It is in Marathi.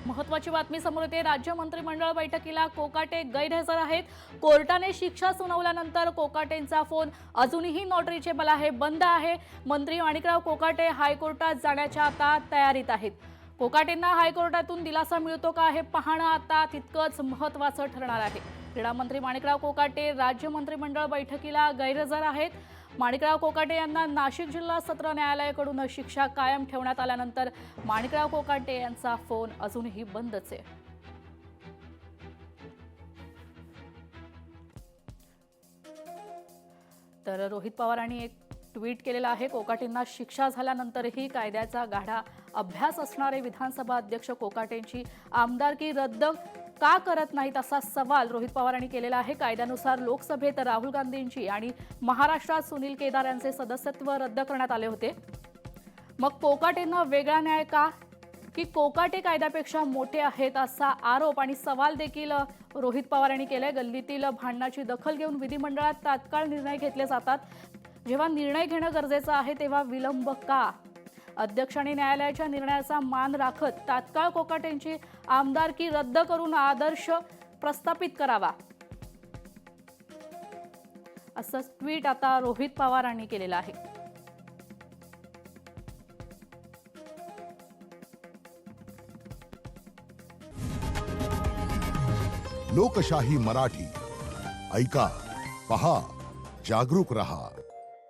महत्त्वाची बातमी समोर येते। राज्य मंत्रिमंडळ बैठकीला कोकाटे गैरहजर आहेत। कोर्टाने शिक्षा सुनावल्यानंतर कोकाटेंचा फोन अजूनही नॉट रिचेबल आहे, बंद आहे। मंत्री माणिकराव कोकाटे हायकोर्टात जाण्याच्या आता तयारीत आहेत। कोकाटेंना हायकोर्टातून दिलासा मिळतो का हे पाहणं आता तितकंच महत्त्वाचं ठरणार आहे। क्रीडा मंत्री माणिकराव कोकाटे राज्य मंत्रिमंडळ बैठकीला गैरहजर आहेत। माणिकराव कोकाटे यांना नाशिक जिल्हा सत्र न्यायालयाकडून शिक्षा कायम ठेवण्यात आल्यानंतर माणिकराव कोकाटे यांचा फोन अजूनही बंदच आहे। तर रोहित पवारांनी एक ट्विट केलेला आहे। कोकाटेंना शिक्षा झाल्यानंतरही कायद्याचा गाढा अभ्यास असणारे विधानसभा अध्यक्ष कोकाटेंची आमदारकी रद्द का करत नाहीत असा सवाल रोहित पवारांनी केलेला आहे। कायद्यानुसार लोकसभेत राहुल गांधींची आणि महाराष्ट्रात सुनील केदार यांचे सदस्यत्व रद्द करण्यात आले होते। मग कोकाटेंना वेगळा न्याय का, की कोकाटे कायद्यापेक्षा मोठे आहेत असा आरोप आणि सवाल देखील रोहित पवार यांनी केलाय। गल्लीतील भांडणाची दखल घेऊन विधिमंडळात तात्काळ निर्णय घेतले जातात। जेव्हा निर्णय घेणं गरजेचं आहे तेव्हा विलंब का? अध्यक्षांनी न्यायालयाच्या निर्णयाचा मान राखत तात्काळ कोकाटेंची आमदारकी रद्द करून आदर्श प्रस्थापित करावा असं ट्विट आता रोहित पवारांनी केलेलं आहे। लोकशाही मराठी ऐका, पहा, जागरूक रहा।